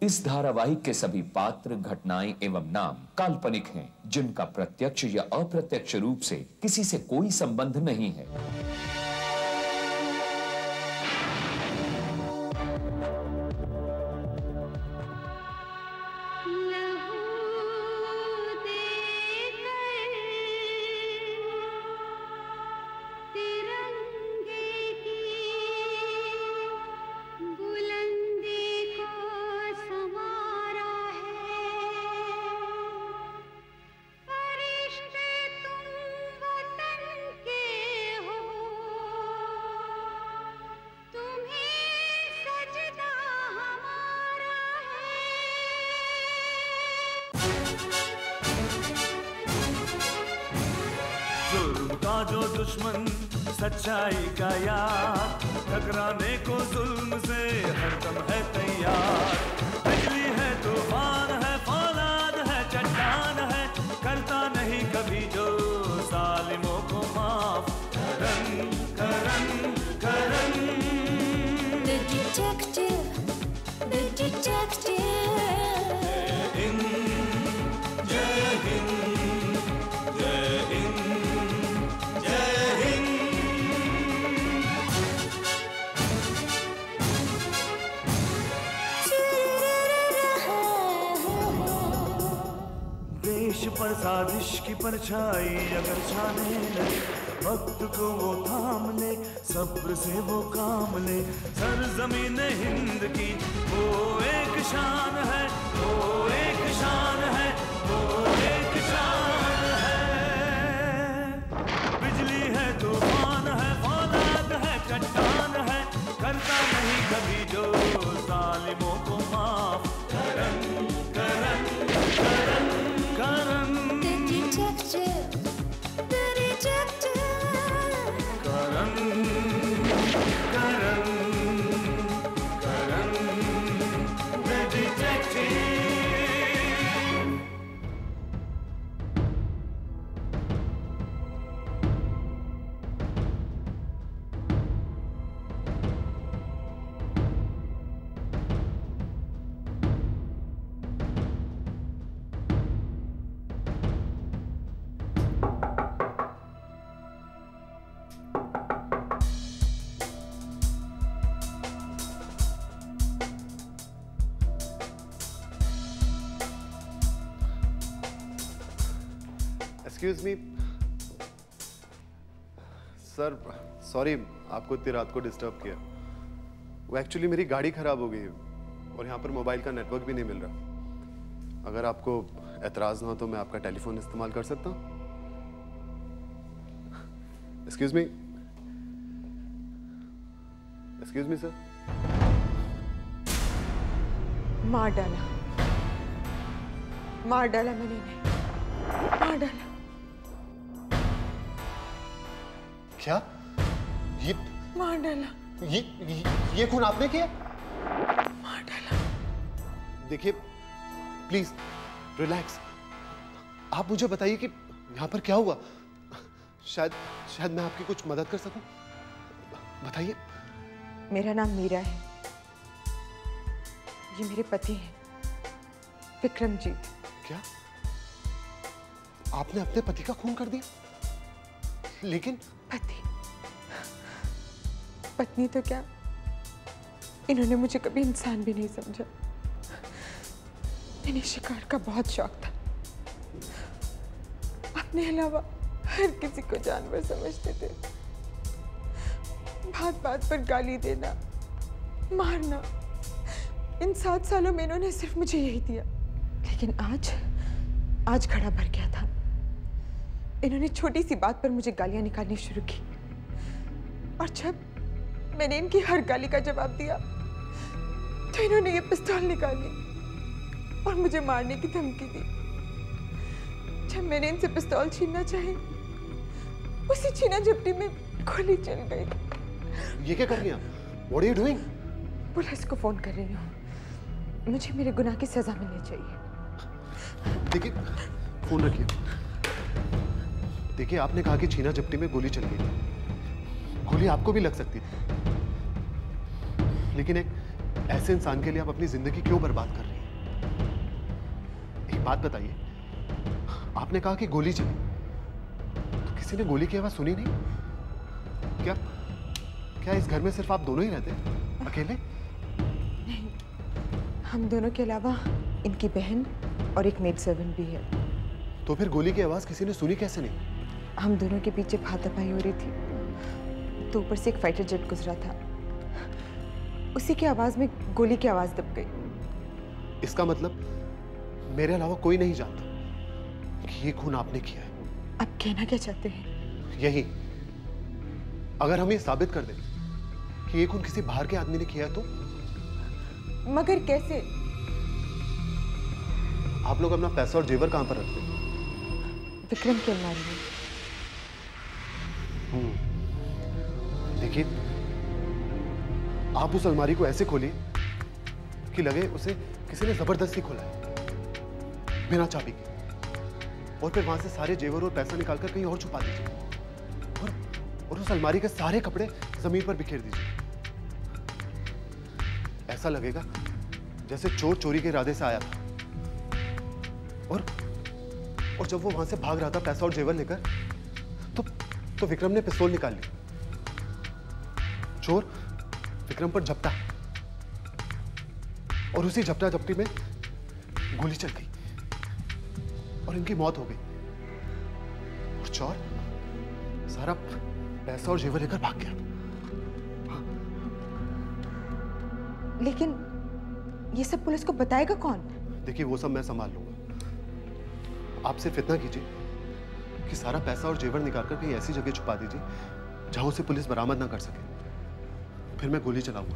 इस धारावाहिक के सभी पात्र, घटनाएं एवं नाम काल्पनिक हैं, जिनका प्रत्यक्ष या अप्रत्यक्ष रूप से किसी से कोई संबंध नहीं है। जुल्म का जो दुश्मन सच्चाई का यार, टकराने को जुल्म से हरदम है तैयार। बिजली है, तूफान है, फौलाद है, चट्टान है, करता नहीं कभी जो जालिमों को माफ। Karan Karan Karan The detective, the detective. जय हिंद, जय हिंद, जय हिंद। देश पर साजिश की परछाई अगर छाने लगे, वक्त को वो थाम ले, सब्र से वो काम ले। सरजमीन हिंद की वो एक शान है, वो एक शान है, वो एक शान है। बिजली है, तूफान है, फौलाद है, चट्टान है, करता नहीं कभी जो जालिमों को माफ। Karan Karan Karan Karan The detective, the detective. Karan Karan Karan the detective। Excuse me sir, sorry आपको इतनी रात को डिस्टर्ब किया। वो एक्चुअली मेरी गाड़ी खराब हो गई है और यहाँ पर मोबाइल का नेटवर्क भी नहीं मिल रहा। अगर आपको एतराज ना हो तो मैं आपका टेलीफोन इस्तेमाल कर सकता हूँ? Excuse me, excuse me sir. मार डाला मैंने इन्हें, मार डाला। क्या? ये मार डाला। ये खून आपने किया? मार डाला। देखिए प्लीज रिलैक्स। आप मुझे बताइए कि यहाँ पर क्या हुआ। शायद मैं आपकी कुछ मदद कर सकूं। बताइए। मेरा नाम मीरा है, ये मेरे पति हैं विक्रमजीत। क्या आपने अपने पति का खून कर दिया? लेकिन पति, पत्नी तो क्या, इन्होंने मुझे कभी इंसान भी नहीं समझा। इन्हें शिकार का बहुत शौक था। अपने अलावा हर किसी को जानवर समझते थे। बात बात पर गाली देना, मारना, इन 7 सालों में इन्होंने सिर्फ मुझे यही दिया। लेकिन आज घड़ा भर गया था। इन्होंने छोटी सी बात पर मुझे गालियां निकालनी शुरू की और जब मैंने इनकी हर गाली का जवाब दिया तो इन्होंने ये पिस्तौल निकाली और मुझे मारने की धमकी दी। जब मैंने इनसे पिस्तौल छीनना चाहे, उसी छीना झपटी में गोली चल गई। ये क्या कर रही हैं आप? What are you doing? Police को फोन कर रही हूँ। मुझे मेरे गुनाह की सजा मिलनी चाहिए। देखिए, फोन रखिए। देखिए, आपने कहा कि छीना झपटी में गोली चल गई थी। गोली आपको भी लग सकती थी, लेकिन एक ऐसे इंसान के लिए आप अपनी जिंदगी क्यों बर्बाद कर रही हैं? एक बात बताइए, आपने कहा कि गोली चली, तो किसी ने गोली की आवाज सुनी नहीं? क्या क्या इस घर में सिर्फ आप दोनों ही रहते हैं, अकेले? नहीं, हम दोनों के अलावा इनकी बहन और एक मेड सर्वेंट भी है। तो फिर गोली की आवाज किसी ने सुनी कैसे नहीं? हम दोनों के पीछे हाथापाई हो रही थी, तो ऊपर से एक फाइटर जेट गुजरा था, उसी की आवाज में गोली की आवाज दब गई। इसका मतलब मेरे अलावा कोई नहीं जानता कि ये खून आपने किया है। आप कहना क्या चाहते हैं? यही, अगर हम ये साबित कर दें कि ये खून किसी बाहर के आदमी ने किया है तो? मगर कैसे? आप लोग अपना पैसा और जेवर कहां पर रखते हैं? विक्रम की अलमारी में। देखिए, आप उस अलमारी को ऐसे खोलिए कि लगे उसे किसी ने जबरदस्ती खोला है, बिना चाबी के, और फिर वहां से सारे जेवर और पैसा निकालकर कहीं और छुपा दीजिए, और उस अलमारी के सारे कपड़े जमीन पर बिखेर दीजिए। ऐसा लगेगा जैसे चोर चोरी के इरादे से आया था, और जब वो वहां से भाग रहा था पैसा और जेवर लेकर, तो विक्रम ने पिस्तौल निकाल ली। चोर विक्रम पर झपटा, और उसी झपटा झपटी में गोली चल गई और इनकी मौत हो गई, और चोर सारा पैसा और जेवर लेकर भाग गया। लेकिन ये सब पुलिस को बताएगा कौन? देखिए, वो सब मैं संभाल लूंगा। आप सिर्फ इतना कीजिए कि सारा पैसा और जेवर निकालकर कहीं ऐसी जगह छुपा दीजिए जहां उसे पुलिस बरामद ना कर सके। फिर मैं गोली चलाऊंगा,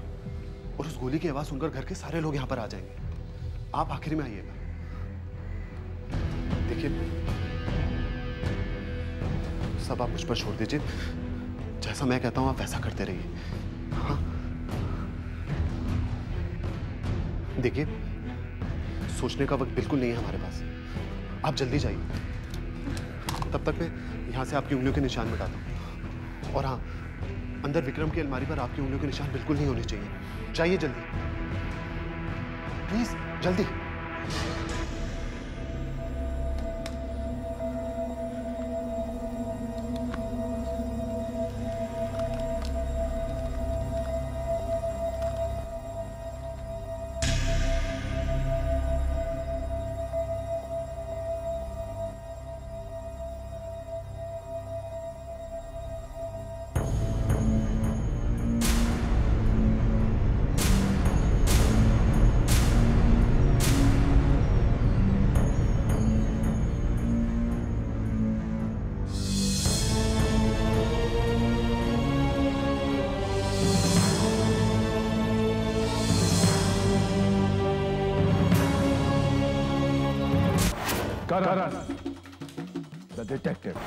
और उस गोली की आवाज सुनकर घर के सारे लोग यहां पर आ जाएंगे। आप आखिर में आइएगा। देखिए, सब आप मुझ पर छोड़ दीजिए, जैसा मैं कहता हूं आप वैसा करते रहिए। हाँ, देखिए, सोचने का वक्त बिल्कुल नहीं है हमारे पास। आप जल्दी जाइए, तब तक मैं यहां से आपकी उंगलियों के निशान मिटाता हूं। और हाँ, अंदर विक्रम की अलमारी पर आपकी उंगलियों के निशान बिल्कुल नहीं होने चाहिए। जाइए जल्दी, प्लीज जल्दी। Karan, the detective.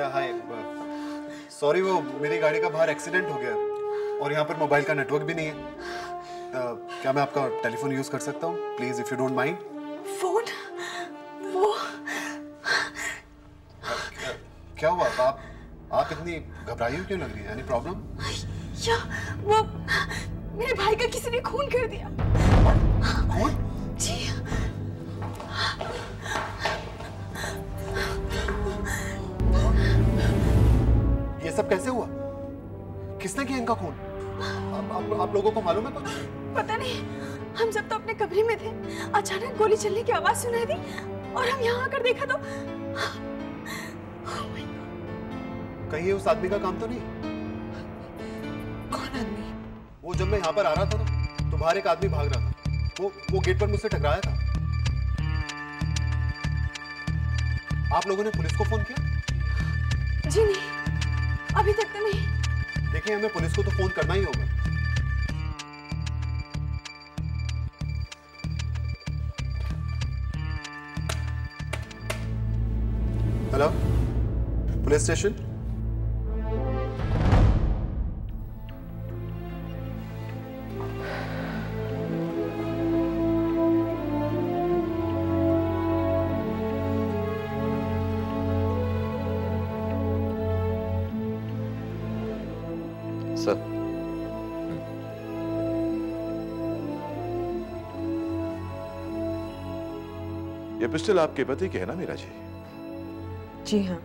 Hi. Sorry, वो मेरी गाड़ी का बाहर एक्सीडेंट हो गया और यहाँ पर मोबाइल का नेटवर्क भी नहीं है। क्या मैं आपका टेलीफोन यूज कर सकता हूँ please, if you don't mind? Phone? वो क्या हुआ? आप इतनी घबराई हुई क्यों लग रही है? Any problem? या वो मेरे भाई का किसी ने खून कर दिया। खून? जी। ये सब कैसे हुआ? किसने किया इनका खून? आप लोगों को मालूम है कुछ? पता नहीं, हम सब तो अपने कमरे में थे, अचानक गोली चलने की आवाज सुनाई दी और हम यहाँ आकर देखा तो कहीं ये उस आदमी का काम तो नहीं? कौन आदमी? वो जब मैं यहाँ पर आ रहा था ना, तो बाहर एक आदमी भाग रहा था। वो गेट पर मुझसे टकराया था। आप लोगों ने पुलिस को फोन किया? जी नहीं, अभी तक तो नहीं। देखिए, हमें पुलिस को तो फोन करना ही होगा। Hello, police station? सर, ये पिस्टल आपके पति की है ना मीरा जी? जी हाँ,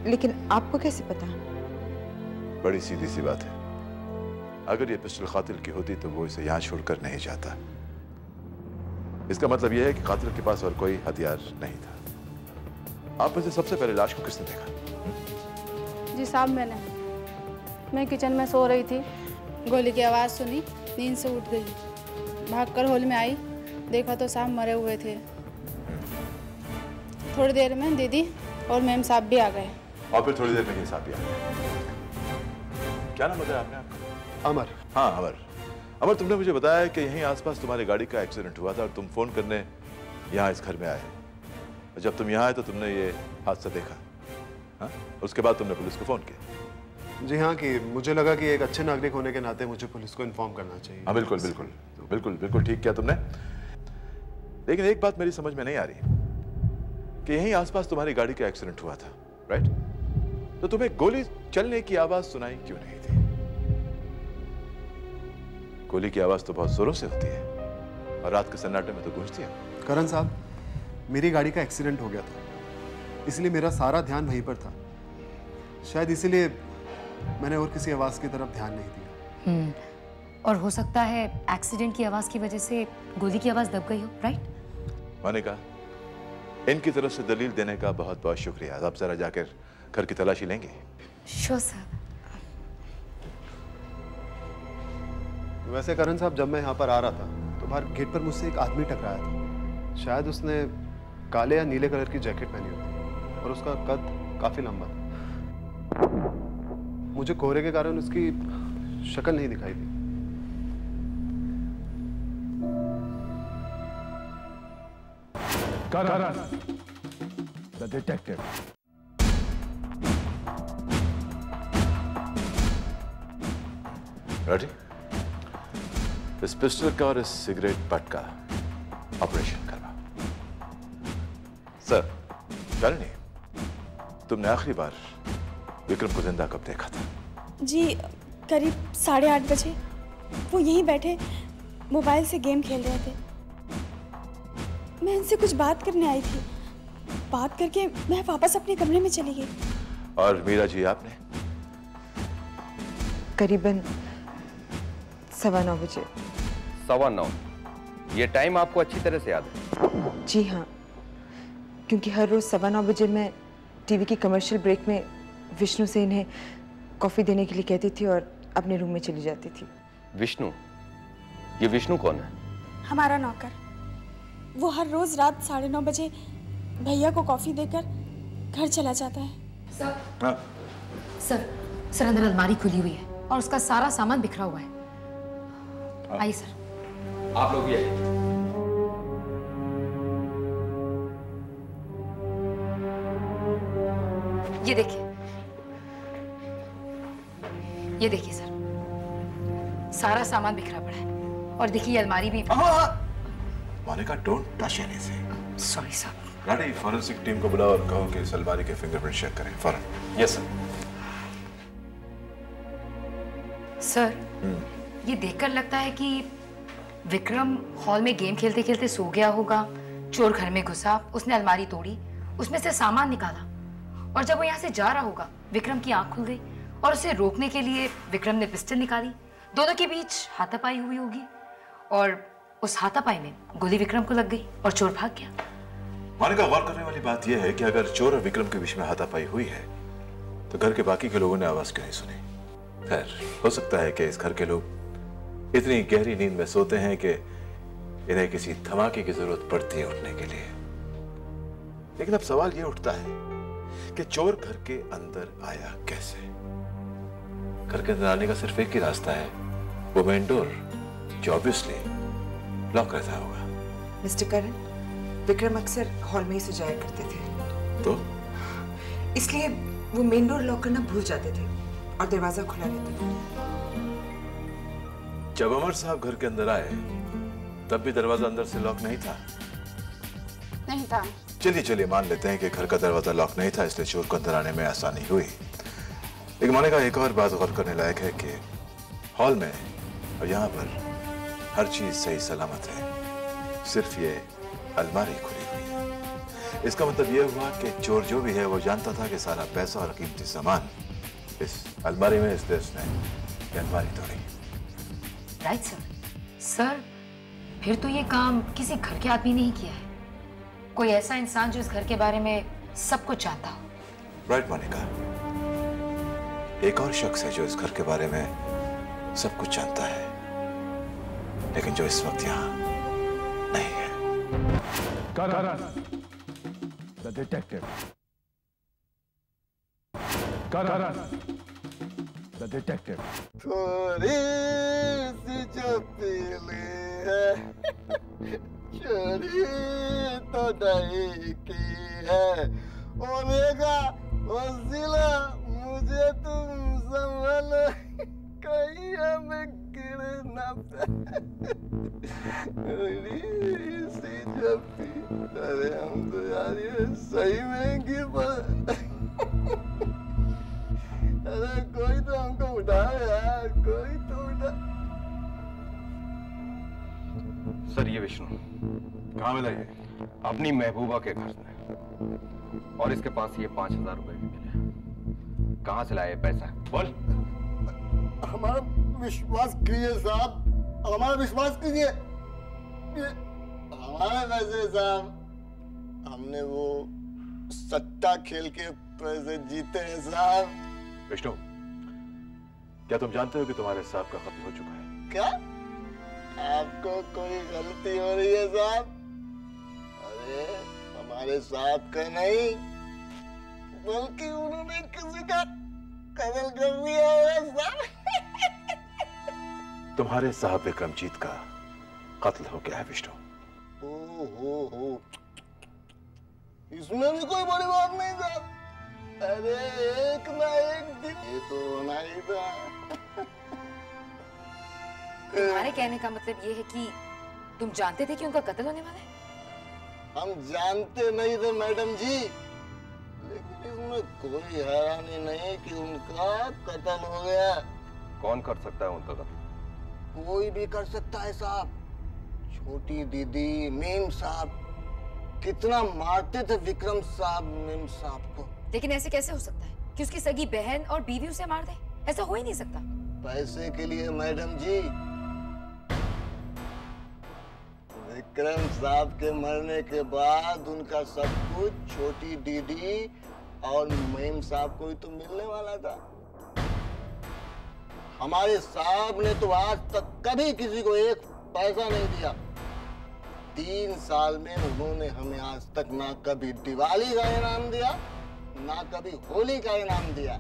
लेकिन आपको कैसे पता? बड़ी सीधी सी बात है। अगर ये पिस्टल कातिल की होती तो वो इसे यहां छोड़कर नहीं जाता। इसका मतलब यह है कि कातिल के पास और कोई हथियार नहीं था। आप में से सबसे पहले लाश को किसने देखा? जी साहब, मैं किचन में सो रही थी, गोली की आवाज़ सुनी, नींद से उठ गई, भागकर हॉल में आई, देखा तो साहब मरे हुए थे। थोड़ी देर में दीदी और मैम साहब भी आ गए। और फिर थोड़ी देर में ये साहब भी आ गए। क्या नाम बताया आपने आपका? अमर। हाँ, अमर। अमर, तुमने मुझे बताया कि यहीं आसपास तुम्हारी गाड़ी का एक्सीडेंट हुआ था और तुम फोन करने यहाँ इस घर में आए। और जब तुम यहाँ आए तो तुमने ये हादसा देखा। हाँ? उसके बाद तुमने पुलिस को फोन किया? जी हाँ, कि मुझे लगा कि एक अच्छे नागरिक होने के नाते मुझे पुलिस को इन्फॉर्म करना चाहिए। हाँ, बिल्कुल बिल्कुल बिल्कुल बिल्कुल ठीक किया तुमने। लेकिन एक बात मेरी समझ में नहीं आ रही कि यहीं आसपास तुम्हारी गाड़ी का एक्सीडेंट हुआ था, राइट? तो तुम्हें गोली चलने की आवाज सुनाई क्यों नहीं थी? गोली की आवाज तो बहुत जोरों से होती है और रात के सन्नाटे में तो गूंजती है। करण साहब, मेरी गाड़ी का एक्सीडेंट हो गया था, इसलिए मेरा सारा ध्यान वहीं पर था। शायद इसीलिए मैंने और किसी आवाज की तरफ ध्यान नहीं दिया। और हो सकता है एक्सीडेंट की आवाज की वजह से गोली की आवाज दब गई हो, राइट? मोनिका, इनकी तरफ से दलील देने का बहुत बहुत शुक्रिया। आप जरा जाकर घर की तलाशी लेंगे? Sure sir. वैसे करण साहब, जब मैं यहाँ पर आ रहा था तो बाहर गेट पर मुझसे एक आदमी टकराया था। शायद उसने काले या नीले कलर की जैकेट पहनी होती और उसका कद काफी लंबा था। मुझे कोहरे के कारण उसकी शक्ल नहीं दिखाई दी। Karan, the detective. रेडी? इस पिस्टल का और इस सिगरेट बट का ऑपरेशन करवा। सर, शालिनी, तुमने आखिरी बार विक्रम को जिंदा कब देखा था? जी, करीब 8:30 बजे। वो यहीं बैठे मोबाइल से गेम खेल रहे थे। मैं उनसे कुछ बात करने आई थी। बात करके मैं वापस अपने कमरे में चली गई। और मीरा जी, आपने? करीबन 9:15 बजे। 9:15? ये टाइम आपको अच्छी तरह से याद है? जी हाँ, क्योंकि हर रोज 9:15 बजे मैं टीवी की कमर्शियल ब्रेक में विष्णु से इन्हें कॉफी देने के लिए कहती थी और अपने रूम में चली जाती थी। विष्णु? ये विष्णु कौन है? हमारा नौकर। वो हर रोज रात 9:30 बजे भैया को कॉफी देकर घर चला जाता है। सर, हाँ? सर अंदर अलमारी खुली हुई है और उसका सारा सामान बिखरा हुआ है। आइए सर। आप लोग भी आइए। ये देखिए सर, सारा सामान बिखरा पड़ा है। और देखिए ये अलमारी भी। Monica, don't touch anything. Sorry sir. Rani, forensic team को बुलाओ और कहो कि इस अलमारी के फिंगरप्रिंट चेक करें फौरन। Yes sir. सर, ये देखकर लगता है कि विक्रम हॉल में गेम खेलते खेलते सो गया होगा। चोर घर में घुसा, उसने अलमारी तोड़ी, उसमें से सामान निकाला, और जब वो यहाँ से जा रहा होगा विक्रम की आंख खुल गई और उसे रोकने के लिए विक्रम ने पिस्टल निकाली। दोनों के बीच हाथापाई हुई होगी और उस हाथापाई में गोली विक्रम को लग गई और चोर भाग गया। मोनिका, गौर करने वाली बात यह है कि अगर चोर और विक्रम के बीच में हाथापाई हुई है तो घर के बाकी के लोगों ने आवाज क्यों नहीं सुनी? खैर, हो सकता है कि इस घर के लोग इतनी गहरी नींद में सोते हैं कि इन्हें किसी धमाके की जरूरत पड़ती है उठने के लिए। लेकिन अब सवाल यह उठता है कि चोर घर के अंदर आया कैसे? घर के अंदर आने का सिर्फ एक ही रास्ता है, वो मेन डोर, जो ऑब्वियसली लॉक रहता होगा। मिस्टर करण, विक्रम अक्सर हॉल में ही सो जाया करते थे, तो इसलिए वो मेन डोर लॉक करना भूल जाते थे और दरवाजा खुला रहता था। जब अमर साहब घर के अंदर आए तब भी दरवाजा अंदर से लॉक नहीं था? नहीं था। चलिए मान लेते हैं कि घर का दरवाजा लॉक नहीं था, इसलिए चोर को अंदर आने में आसानी हुई। लेकिन मोनिका, एक और बात गौर करने लायक है कि हॉल में और यहाँ पर हर चीज सही सलामत है, सिर्फ ये अलमारी खुली हुई है। इसका मतलब यह हुआ कि चोर जो भी है वो जानता था कि सारा पैसा और कीमती सामान इस अलमारी में, इसलिए उसने अलमारी तोड़ी। राइट सर, फिर तो ये काम किसी घर के आदमी ने ही किया है। कोई ऐसा इंसान जो इस घर के बारे में सब कुछ जानता हो। राइट मोनिका, एक और शख्स है जो इस घर के बारे में सब कुछ जानता है, लेकिन जो इस वक्त यहाँ नहीं है। Karan, the detective. Karan, the detective. थोड़ी सी जो पीली है, चोरी तो नहीं की है। ओमेगा वसीला, मुझे तुम संभालो, कहीं हमें गिर न थोड़ी सी जो पी। अरे हम तो यार ये सही में गिर पड़े। अरे कोई तो हमको उठाओ यार, कोई तो उठा। सर, ये विष्णु कहाँ मिला ये? अपनी महबूबा के घर से, और इसके पास ये 5000 रुपए भी मिले। कहाँ से लाए पैसा? बोल। हमारा विश्वास कीजिए साहब, हमारा विश्वास कीजिए, हमारे पैसे साहब, हमने वो सट्टा खेल के पैसे जीते हैं साहब। विष्णु, क्या तुम जानते हो कि तुम्हारे साहब का कत्ल हो चुका है? क्या आपको कोई गलती हो रही है साहब? अरे हमारे साहब का नहीं, बल्कि उन्होंने किसी का कत्ल कर दिया है साहब। तुम्हारे साहब विक्रमजीत का कत्ल हो गया है विष्णु। हो, इसमें भी कोई बड़ी बात नहीं साहब। अरे एक ना एक दिन ये तो होना ही था। तुम्हारे कहने का मतलब ये है कि तुम जानते थे कि उनका कत्ल होने वाला है? हम जानते नहीं थे मैडम जी, लेकिन इसमें कोई हैरानी नहीं कि उनका कत्ल हो गया। कौन कर सकता है उनका कत्ल? कोई भी कर सकता है साहब। छोटी दीदी, मीम साहब कितना मारते थे विक्रम साहब मीम साहब को। लेकिन ऐसे कैसे हो सकता है कि उसकी सगी बहन और बीवी उसे मार दे? ऐसा हो ही नहीं सकता। पैसे के लिए मैडम जी। विक्रम साहब के मरने के बाद उनका सब कुछ छोटी दीदी और मीम साहब को ही तो मिलने वाला था। हमारे साहब ने तो आज तक कभी किसी को एक पैसा नहीं दिया। 3 साल में उन्होंने हमें आज तक ना कभी दिवाली का इनाम दिया, ना कभी होली का इनाम दिया।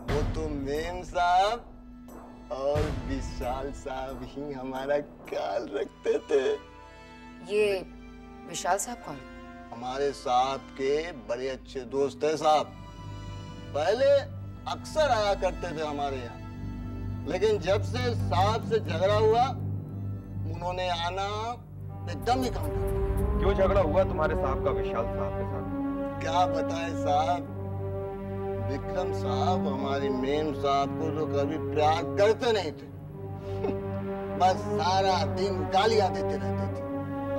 वो तो मेम साहब और विशाल साहब ही हमारा ख्याल रखते थे। ये विशाल साहब कौन? हमारे साहब के बड़े अच्छे दोस्त हैं साहब। पहले अक्सर आया करते थे हमारे यहाँ, लेकिन जब से साहब से झगड़ा हुआ उन्होंने आना एकदम ही कम कर दिया। क्यों झगड़ा हुआ तुम्हारे साहब का विशाल साहब के साथ? क्या बताएं साहब, विक्रम साहब हमारी मेम साहब को तो कभी प्यार करते नहीं थे। बस सारा दिन गालियां देते रहते थे।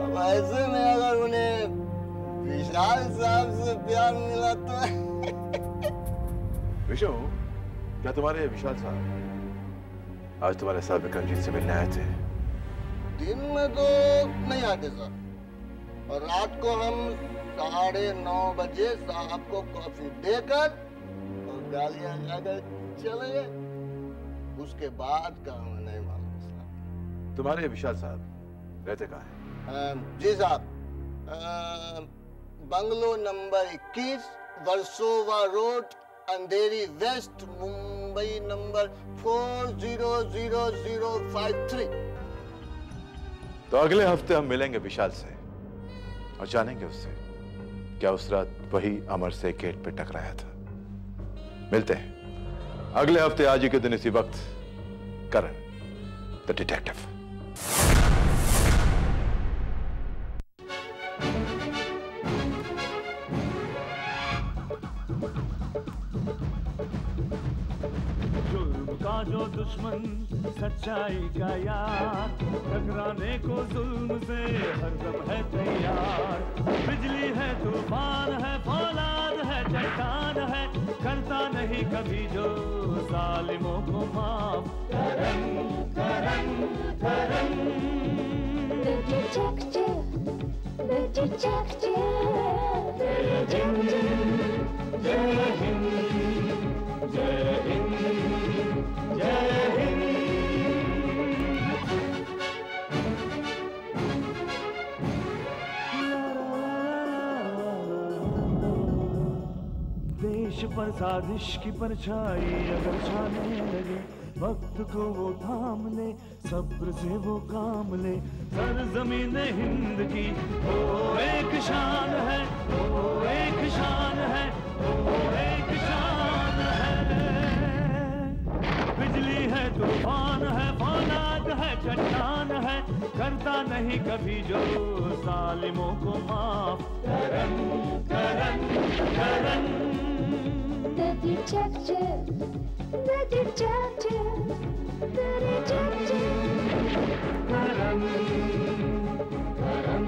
अब ऐसे में अगर उन्हें विशाल साहब से प्यार मिला तो विशु, क्या तुम्हारे विशाल साहब आज तुम्हारे साथ विक्रमजीत से मिलने आए थे? दिन में तो नहीं आते साहब, और रात को हम 9:30 बजे साहब को कॉफी देकर और गालियां जाकर चले गए। उसके बाद का हमें नहीं मालूम साहब। तुम्हारे विशाल साहब रहते कहाँ हैं? जी साहब, बंगलो नंबर 21, वर्सोवा रोड, अंधेरी वेस्ट, मुंबई नंबर 400053। तो अगले हफ्ते हम मिलेंगे विशाल से और जानेंगे उससे क्या उस रात वही अमर से गेट पे टकराया था। मिलते हैं अगले हफ्ते आज ही के दिन इसी वक्त। करण द डिटेक्टिव। का जो दुश्मन सच्चाई का यार, टकराने को जुल्म से हरदम है तैयार। बिजली है, तूफान है, फौलाद है, चट्टान है, करता नहीं कभी जो जालिमों को माफ। Karan Karan Karan The detective, the detective, जय हिंद जय हिंद जय हिंद जय हिंद। देश पर साजिश की परछाई अगर छाने लगे, वक्त को वो थाम ले, सब्र से वो काम ले। सरजमीन हिंद की वो एक शान है, वो एक शान है, वो एक शान है। बिजली है, तूफान है, फौलाद है, चट्टान है, करता नहीं कभी जो जालिमों को माफ। Karan Karan Karan the detective, the detective, the detective. Karan Karan